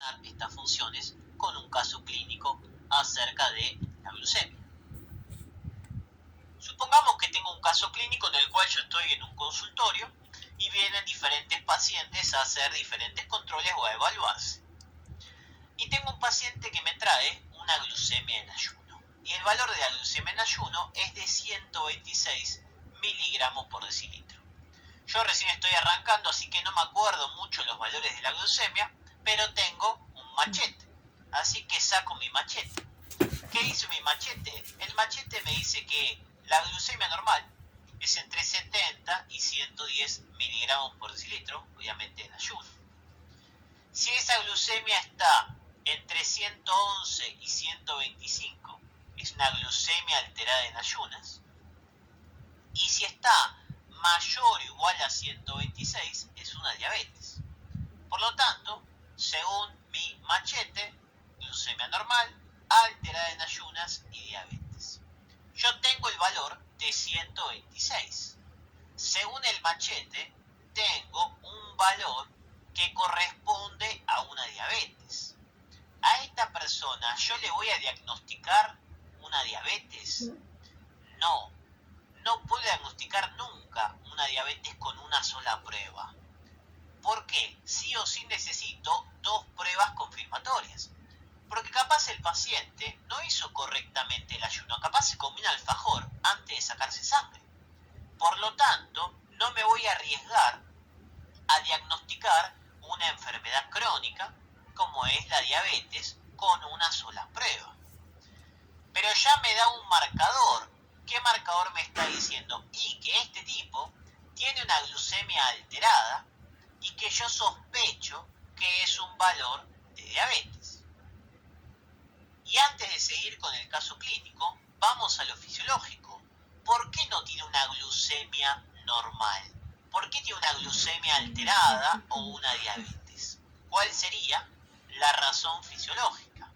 relacionar estas funciones con un caso clínico acerca de la glucemia. Supongamos que tengo un caso clínico en el cual yo estoy en un consultorio y vienen diferentes pacientes a hacer diferentes controles o a evaluarse. Y tengo un paciente que me trae una glucemia en ayuno. Y el valor de la glucemia en ayuno es de 126 miligramos por decilitro. Yo recién estoy arrancando, así que no me acuerdo mucho los valores de la glucemia, pero tengo un machete. Así que saco mi machete. ¿Qué hizo mi machete? El machete me dice que la glucemia normal es entre 70 y 110 miligramos por decilitro, obviamente en ayuno. Si esa glucemia está entre 111 y 125, es una glucemia alterada en ayunas. Y si está mayor o igual a 126, es una diabetes. Por lo tanto, según mi machete, glucemia normal, alterada en ayunas y diabetes. Yo tengo el valor de 126. Según el machete, tengo un valor que corresponde a una diabetes. ¿A esta persona yo le voy a diagnosticar una diabetes? No, no puedo diagnosticar nunca una diabetes con una sola prueba. ¿Por qué? Sí o sí necesito 2 pruebas confirmatorias. Porque capaz el paciente no hizo correctamente el ayuno, capaz se comió un alfajor antes de sacarse sangre. Por lo tanto, no me voy a arriesgar a diagnosticar una enfermedad crónica como es la diabetes con una sola prueba. Pero ya me da un marcador. ¿Qué marcador me está diciendo? Y que este tipo tiene una glucemia alterada y que yo sospecho que es un valor de diabetes. Y antes de seguir con el caso clínico, vamos a lo fisiológico. ¿Por qué no tiene una glucemia normal? ¿Por qué tiene una glucemia alterada o una diabetes? ¿Cuál sería la razón fisiológica?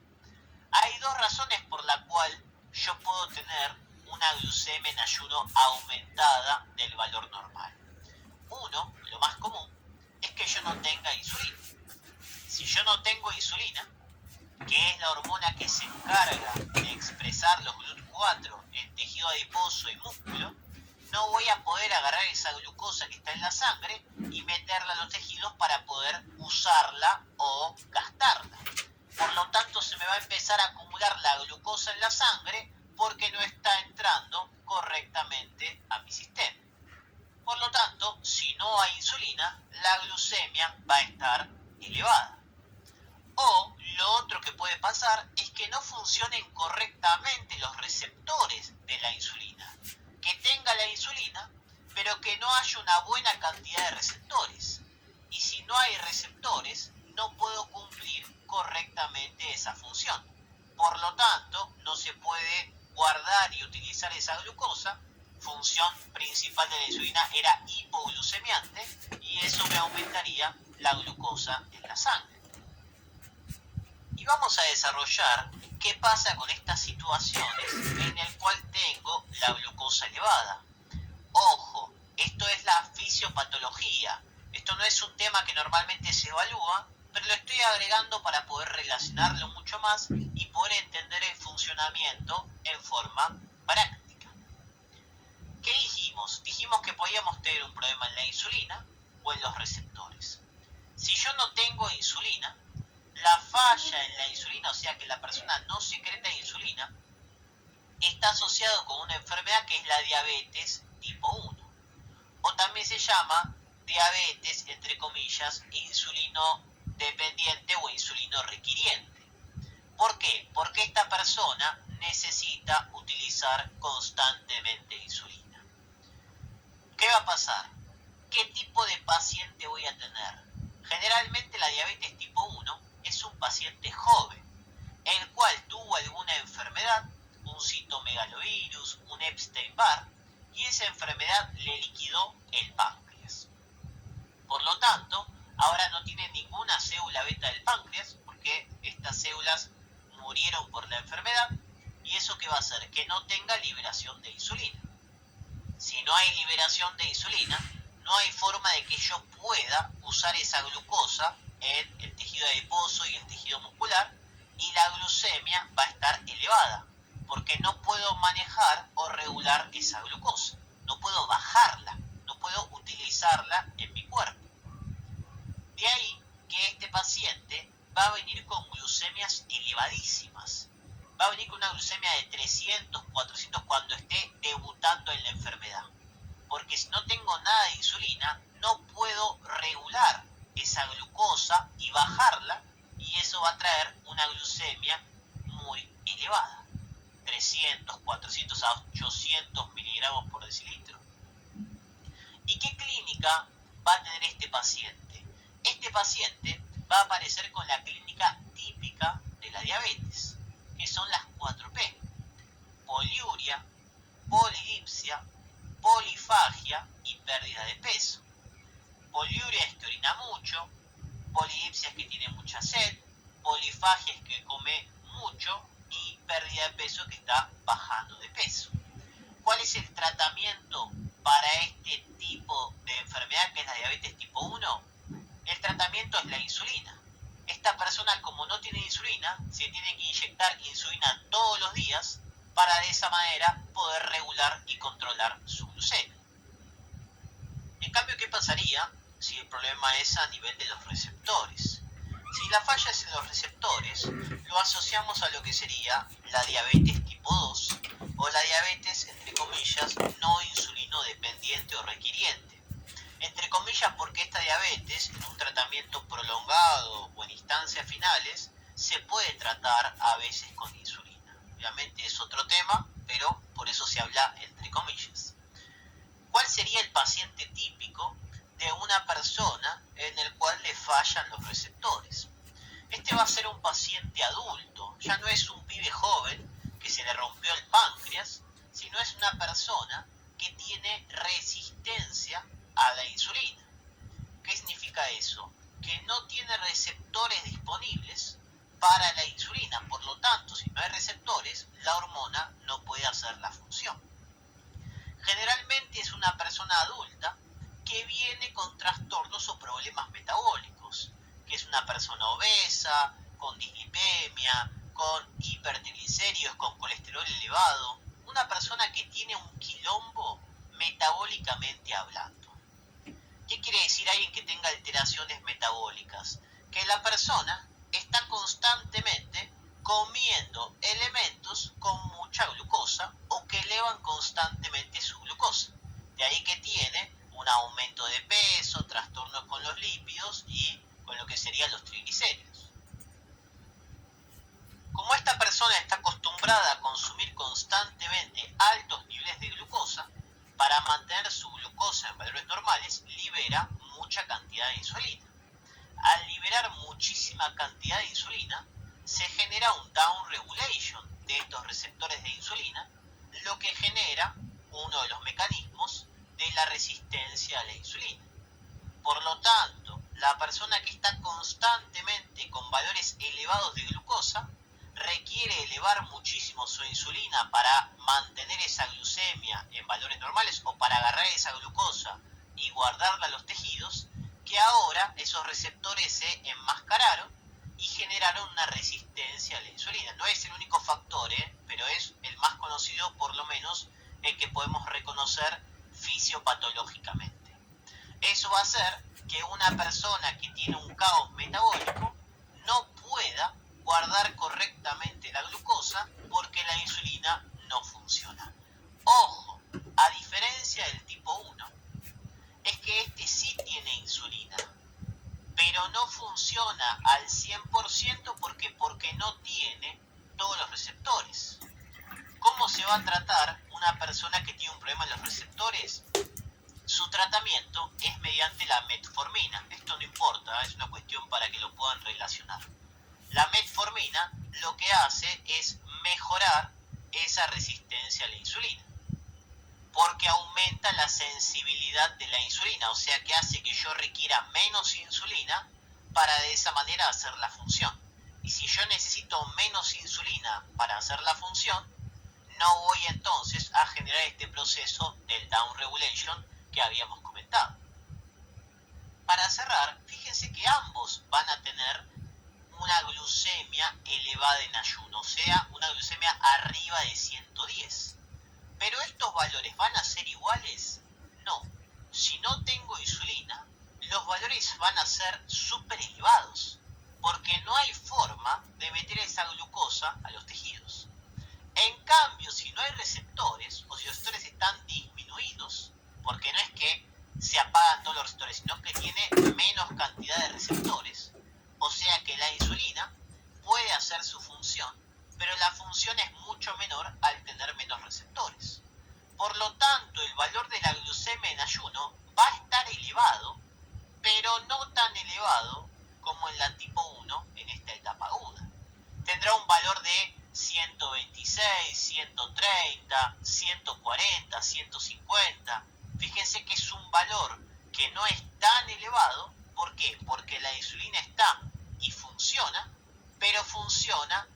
Hay 2 razones por la cual yo puedo tener una glucemia en ayuno aumentada del valor normal. Uno, lo más común, es que yo no tenga insulina. Si yo no tengo insulina, que es la hormona que se encarga de expresar los GLUT4 en tejido adiposo y músculo, no voy a poder agarrar esa glucosa que está en la sangre y meterla en los tejidos para poder usarla o gastarla. Por lo tanto, se me va a empezar a acumular la glucosa en la sangre porque no está entrando correctamente a mi sistema. Por lo tanto, si no hay insulina, la glucemia va a estar elevada. O lo otro que puede pasar es que no funcionen correctamente los receptores de la insulina. Que tenga la insulina, pero que no haya una buena cantidad de receptores. Y si no hay receptores, no puedo cumplir correctamente esa función. Por lo tanto, no se puede guardar y utilizar esa glucosa. Función principal de la insulina era hipoglucemiante y eso me aumentaría la glucosa en la sangre. Y vamos a desarrollar qué pasa con estas situaciones en el cual tengo la glucosa elevada. Ojo, esto es la fisiopatología. Esto no es un tema que normalmente se evalúa, pero lo estoy agregando para poder relacionarlo mucho más y poder entender el funcionamiento en forma práctica. ¿Qué dijimos? Dijimos que podíamos tener un problema en la insulina o en los receptores. Si yo no tengo insulina, la falla en la insulina, o sea que la persona no secreta insulina, está asociado con una enfermedad que es la diabetes tipo 1. O también se llama diabetes, entre comillas, insulino dependiente o insulino requiriente. ¿Por qué? Porque esta persona necesita utilizar constantemente insulina. ¿Qué va a pasar? ¿Qué tipo de paciente voy a tener? Generalmente la diabetes tipo 1 es un paciente joven, el cual tuvo alguna enfermedad, un citomegalovirus, un Epstein-Barr, y esa enfermedad le liquidó el páncreas. Por lo tanto, ahora no tiene ninguna célula beta del páncreas, porque estas células murieron por la enfermedad, y eso ¿qué va a hacer? Que no tenga liberación de insulina. Si no hay liberación de insulina, no hay forma de que yo pueda usar esa glucosa en el tejido adiposo y el tejido esa glucosa, no puedo bajarla, no puedo utilizarla en mi cuerpo. De ahí que este paciente va a venir con glucemias elevadísimas, va a venir con una glucemia de 300, 400 cuando esté debutando en la enfermedad, porque si no tengo nada de insulina, no puedo regular esa glucosa y bajarla, y eso va a traer una glucemia muy elevada, 300, 400 a 800 miligramos por decilitro. ¿Y qué clínica va a tener este paciente? Este paciente va a aparecer con la clínica típica de la diabetes, que son las 4P: poliuria, polidipsia, polifagia y pérdida de peso. Poliuria es que orina mucho, polidipsia es que tiene mucha sed, polifagia es que come mucho y pérdida de peso que está bajando de peso. ¿Cuál es el tratamiento para este tipo de enfermedad que es la diabetes tipo 1? El tratamiento es la insulina. Esta persona, como no tiene insulina, se tiene que inyectar insulina todos los días para de esa manera poder regular y controlar su glucemia. En cambio, ¿qué pasaría si el problema es a nivel de los receptores? Si la falla es en los receptores, lo asociamos a lo que sería la diabetes tipo 2 o la diabetes, entre comillas, no insulino dependiente o requiriente. Entre comillas, porque esta diabetes, en un tratamiento prolongado o en instancias finales, se puede tratar a veces con insulina. Obviamente es otro tema, pero por eso se habla entre comillas. ¿Cuál sería el paciente típico de una persona en el cual le fallan los receptores? Este va a ser un paciente adulto, ya no es un pibe joven que se le rompió el páncreas, sino es una persona que tiene resistencia a la insulina. ¿Qué significa eso? Que no tiene receptores disponibles para la insulina, por lo tanto, si no hay receptores, la hormona no puede hacer la función. Generalmente es una persona adulta que viene con trastornos o problemas metabólicos, que es una persona obesa, con dislipemia, con hipertriglicéridos, con colesterol elevado, una persona que tiene un quilombo metabólicamente hablando. ¿Qué quiere decir alguien que tenga alteraciones metabólicas? Que la persona está constantemente comiendo elementos con mucha glucosa o que elevan constantemente su glucosa. De ahí que tiene un aumento de peso, trastornos con los lípidos y con lo que serían los triglicéridos. Como esta persona está acostumbrada a consumir constantemente altos niveles de glucosa, para mantener su glucosa en valores normales, libera mucha cantidad de insulina. Al liberar muchísima cantidad de insulina, se genera un down regulation de estos receptores de insulina, lo que genera uno de los mecanismos de la resistencia a la insulina. Por lo tanto, la persona que está constantemente con valores elevados de glucosa requiere elevar muchísimo su insulina para mantener esa glucemia en valores normales o para agarrar esa glucosa y guardarla en los tejidos, que ahora esos receptores se enmascararon y generaron una resistencia a la insulina. No es el único factor, pero es el más conocido, por lo menos el que podemos reconocer fisiopatológicamente. Eso va a hacer que una persona que tiene un caos metabólico no pueda guardar correctamente la glucosa porque la insulina no funciona. Ojo, a diferencia del tipo 1, es que este sí tiene insulina, pero no funciona al 100% porque no tiene todos los receptores. ¿Cómo se va a tratar una persona que tiene un problema en los receptores? Su tratamiento es mediante la metformina. Esto no importa, es una cuestión para que lo puedan relacionar. La metformina lo que hace es mejorar esa resistencia a la insulina, porque aumenta la sensibilidad de la insulina, o sea que hace que yo requiera menos insulina para de esa manera hacer la función. Y si yo necesito menos insulina para hacer la función, no voy entonces a generar este proceso del down regulation que habíamos comentado. Para cerrar, fíjense que ambos van a tener una glucemia elevada en ayuno, o sea, una glucemia arriba de 110. ¿Pero estos valores van a ser iguales? No. Si no tengo insulina, los valores van a ser súper elevados, porque no hay forma de meter esa glucosa a los tejidos. En cambio, si no hay receptores, o si los receptores están disminuidos, porque no es que se apagan todos los receptores, sino que tiene menos cantidad de receptores, o sea que la insulina puede hacer su función, pero la función es mucho menor al tener menos receptores. Por lo tanto, el valor de la glucemia en ayuno va a estar elevado, pero no tan elevado como en la tipo 1 en esta etapa aguda. Tendrá un valor de 126, 130, 140, 150. Fíjense que es un valor que no es tan elevado. ¿Por qué? Porque la insulina está y funciona, pero funciona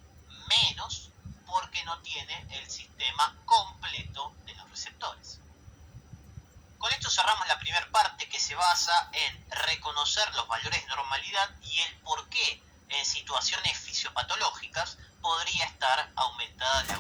menos porque no tiene el sistema completo de los receptores. Con esto cerramos la primera parte, que se basa en reconocer los valores de normalidad y el por qué en situaciones fisiopatológicas podría estar aumentada la